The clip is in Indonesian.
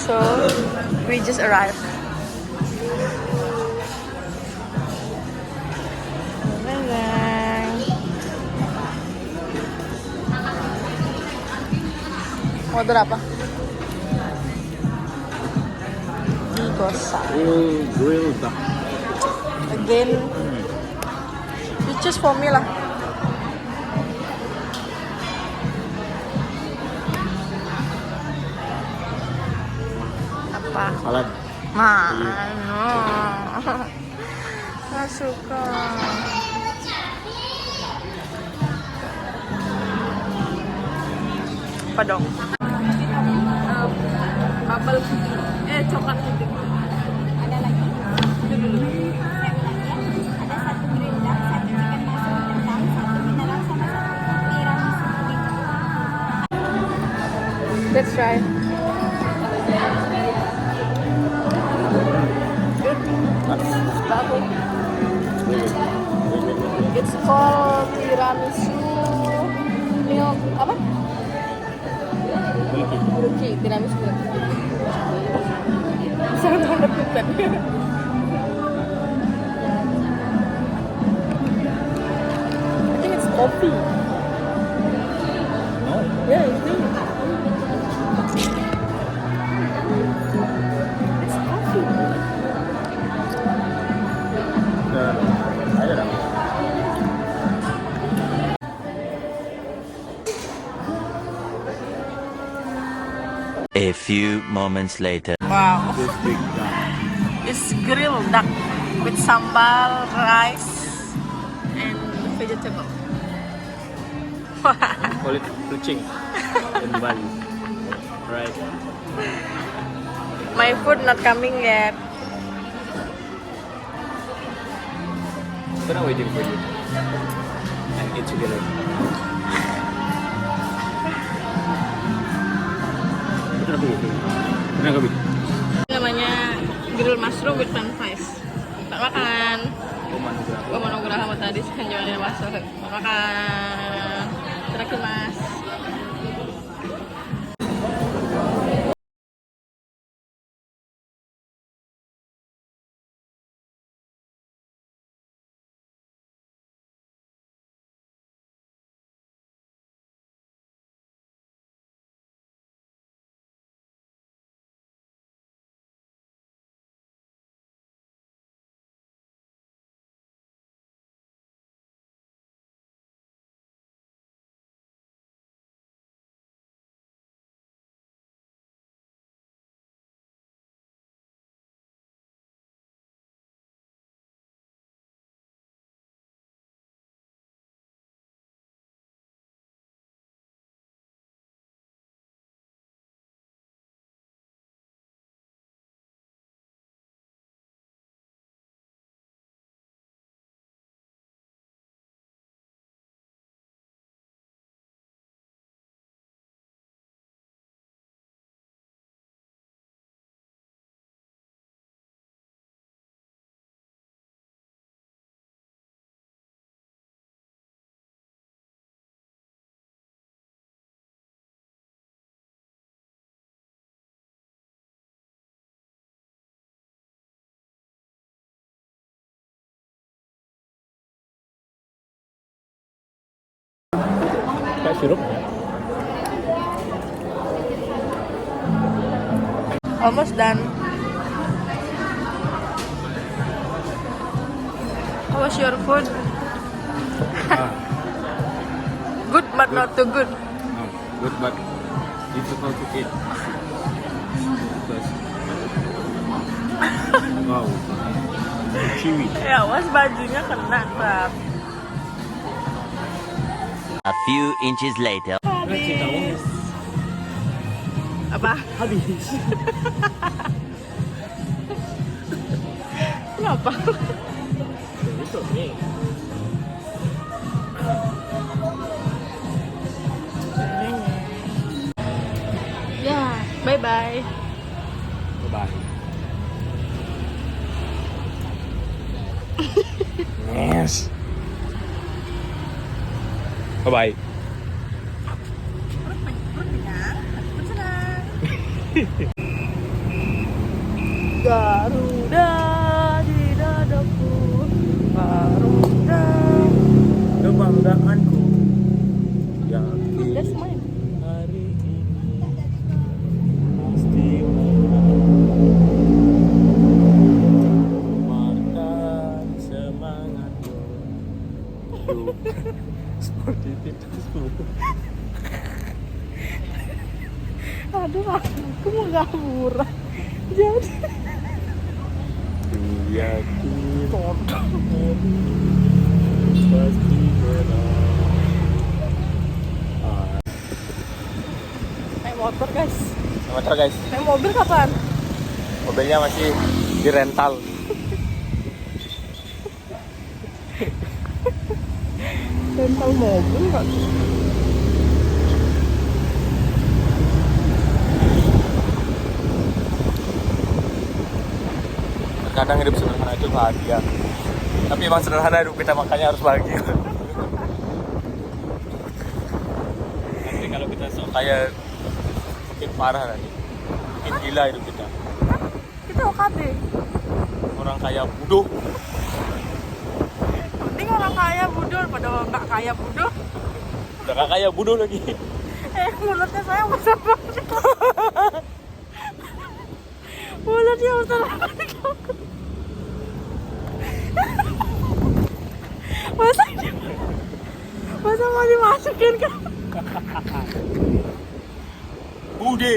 So we just arrived. Order apa? Bigosa. Grilled duck. Again, you choose for me lah. Apa? Salad. Mana? Nggak suka. Apa dong? Bubble puding. Coklat puding. Ada lagi? Itu dulu. Saya ulang ya. Ada satu green duck, satu chicken mushroom kentang, satu mineral sama satu tiramisu puding. Let's try. Good. Bagus. It's called tiramisu milk apa? Milky, tiramisu milky. Sangat menakutkan. I think it's coffee. No. Yeah, it's milk. It's coffee. Ada dah. A few moments later. Wow. This big duck. It's grilled duck with sambal, rice, and vegetable. Call it kucing in Bali. Right. My food not coming yet. We're not waiting for you. And eat together. Kenapa Bi? Namanya grill mushroom with french fries. Tak makan. Gua Nugraha sama tadi senjolnya masuk. Tak makan. Terakhir mas. Kayak sirup. Almost done. How was your food? Good but not too good. No, good but difficult to eat. Because wow, chewy. Ya, was bajunya kena crap. A few inches later. Apa? Habis. Kenapa? Itu nih. Ya, bye bye. Bye. Yes. Bye bye. Perut kenyang, perut senang. Garuda di dadaku, Garuda. Kebanggaanku. Yakin That's mine. hari ini pasti mengeluarkan semangatku. Hidup seperti itu. Aduh, aku mau gaburan. Jadi Yakin pasti menang. naik motor guys. Motor guys, Naik mobil kapan? mobilnya masih di rental. Rental mobil nggak? Terkadang hidup sederhana itu bahagia. Tapi emang sederhana hidup kita, makanya harus bahagia. Nanti kalau kita sok kaya mungkin parah nanti. Mungkin gila hidup kita. Kita OKB. Orang kaya bodoh. Mending orang kaya budul pada nggak kaya budul. Udah gak kaya bodoh lagi. Mulutnya saya besar banget. Mulutnya besar banget. Masa mau dimasukin kan? Bude.